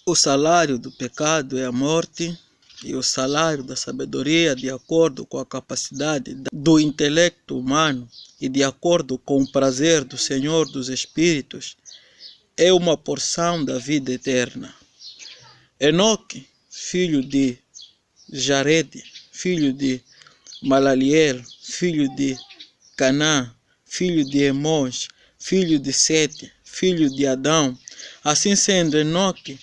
O salário do pecado é a morte, e o salário da sabedoria, de acordo com a capacidade do intelecto humano e de acordo com o prazer do Senhor dos Espíritos, é uma porção da vida eterna. Enoque, filho de Jared, filho de Malaliel, filho de Canaã, filho de Emos, filho de Sete, filho de Adão. Assim sendo, Enoque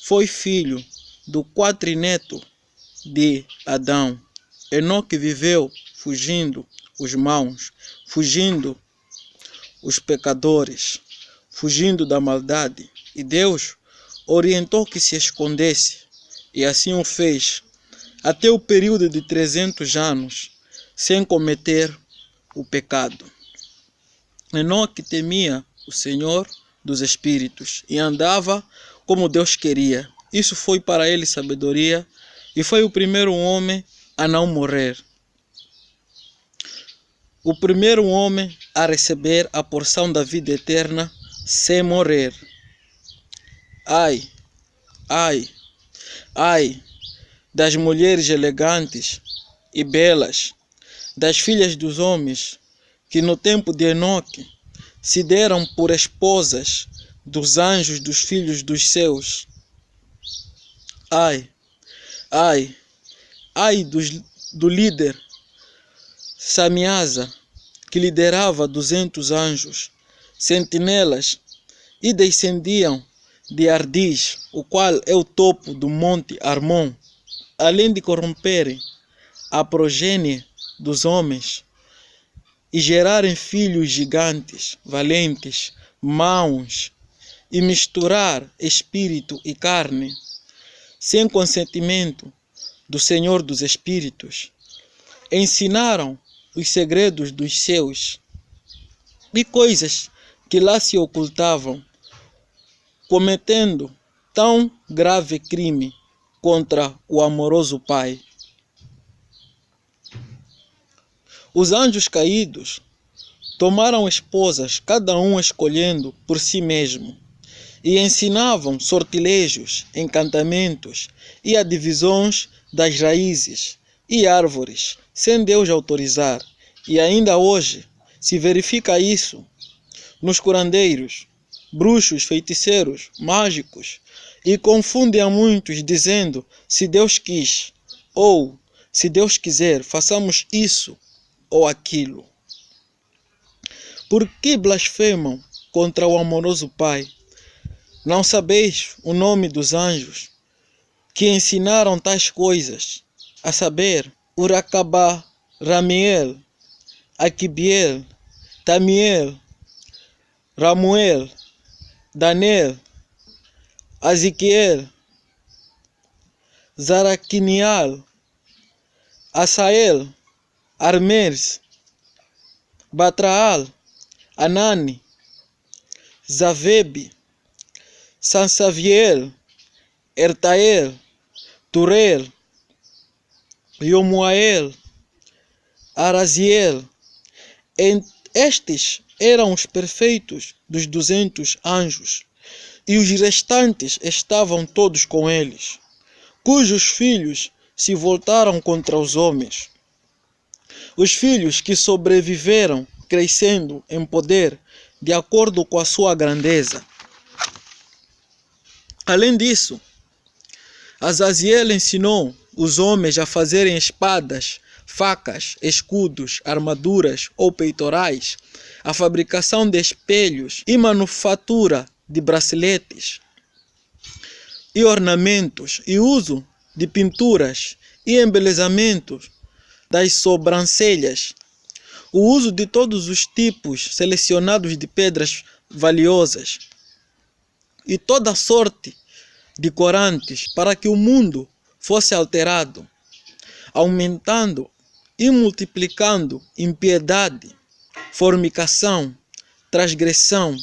foi filho do quatrineto de Adão. Enoque viveu fugindo os maus, fugindo os pecadores, fugindo da maldade. E Deus orientou que se escondesse, e assim o fez, até o período de 300 anos, sem cometer o pecado. Enoque temia o Senhor dos Espíritos e andava como Deus queria. Isso foi para ele sabedoria e foi o primeiro homem a não morrer. O primeiro homem a receber a porção da vida eterna sem morrer. Ai, ai, ai das mulheres elegantes e belas, das filhas dos homens, que no tempo de Enoque se deram por esposas dos anjos dos filhos dos céus. Ai, ai, ai do líder Samiasa, que liderava 200 anjos, sentinelas, e descendiam de Ardis, o qual é o topo do monte Armon, além de corromperem a progênie dos homens e gerarem filhos gigantes, valentes, maus, e misturar espírito e carne, sem consentimento do Senhor dos Espíritos, ensinaram os segredos dos céus e coisas que lá se ocultavam, cometendo tão grave crime contra o amoroso Pai. Os anjos caídos tomaram esposas, cada um escolhendo por si mesmo, e ensinavam sortilégios, encantamentos e adivisões das raízes e árvores, sem Deus autorizar. E ainda hoje se verifica isso nos curandeiros, bruxos, feiticeiros, mágicos, e confundem a muitos dizendo: se Deus quis, ou se Deus quiser, façamos isso ou aquilo. Por que blasfemam contra o amoroso Pai? Não sabeis o nome dos anjos que ensinaram tais coisas, a saber, Uracabá, Ramiel, Aquibiel, Tamiel, Ramuel, Daniel, Aziquiel, Zaraquinial, Asael, Armes, Batraal, Anani, Zavebe, Sansaviel, Ertael, Turel, Yomuael, Araziel. Estes eram os perfeitos dos 200 anjos, e os restantes estavam todos com eles, cujos filhos se voltaram contra os homens. Os filhos que sobreviveram, crescendo em poder, de acordo com a sua grandeza. Além disso, Azaziel ensinou os homens a fazerem espadas, facas, escudos, armaduras ou peitorais, a fabricação de espelhos e manufatura de braceletes e ornamentos, e uso de pinturas e embelezamentos das sobrancelhas, o uso de todos os tipos selecionados de pedras valiosas e toda sorte de corantes, para que o mundo fosse alterado, aumentando e multiplicando impiedade, fornicação, transgressão,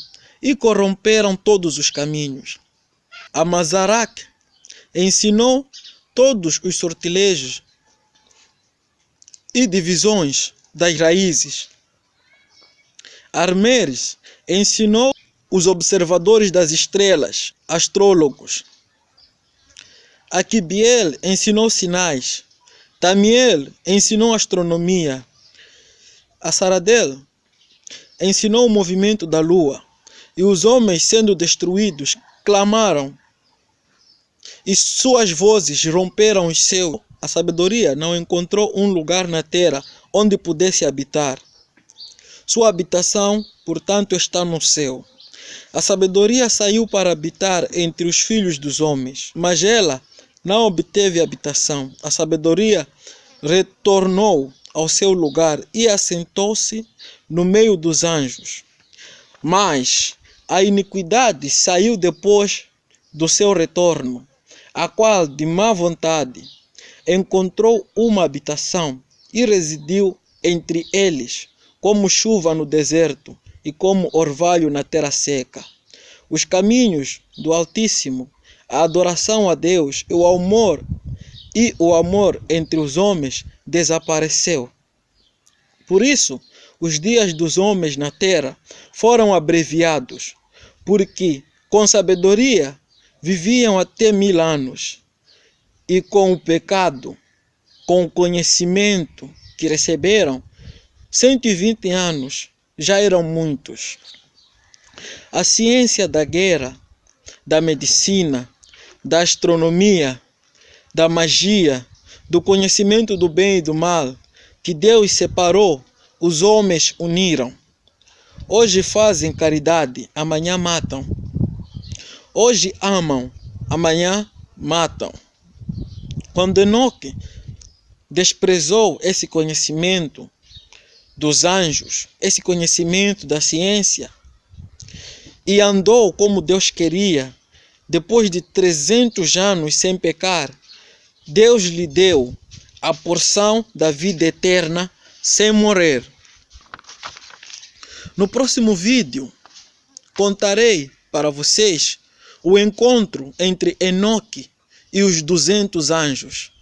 e corromperam todos os caminhos. Amazarac ensinou todos os sortilégios e divisões das raízes. Armeres ensinou os observadores das estrelas, astrólogos, Aquibiel ensinou sinais. Tamiel ensinou astronomia. Asaradel ensinou o movimento da lua. E os homens, sendo destruídos, clamaram, e suas vozes romperam os céus. A sabedoria não encontrou um lugar na terra onde pudesse habitar. Sua habitação, portanto, está no céu. A sabedoria saiu para habitar entre os filhos dos homens, mas ela não obteve habitação. A sabedoria retornou ao seu lugar e assentou-se no meio dos anjos. Mas a iniquidade saiu depois do seu retorno, a qual, de má vontade, encontrou uma habitação e residiu entre eles, como chuva no deserto e como orvalho na terra seca. Os caminhos do Altíssimo, a adoração a Deus e o amor entre os homens desapareceu. Por isso, os dias dos homens na terra foram abreviados, porque com sabedoria viviam até 1000 anos, e com o pecado, com o conhecimento que receberam, 120 anos já eram muitos. A ciência da guerra, da medicina, da astronomia, da magia, do conhecimento do bem e do mal, que Deus separou, os homens uniram. Hoje fazem caridade, amanhã matam. Hoje amam, amanhã matam. Quando Enoque desprezou esse conhecimento dos anjos, esse conhecimento da ciência, e andou como Deus queria, depois de 300 anos sem pecar, Deus lhe deu a porção da vida eterna sem morrer. No próximo vídeo, contarei para vocês o encontro entre Enoque e os 200 anjos.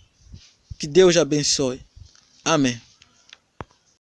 Que Deus abençoe. Amém.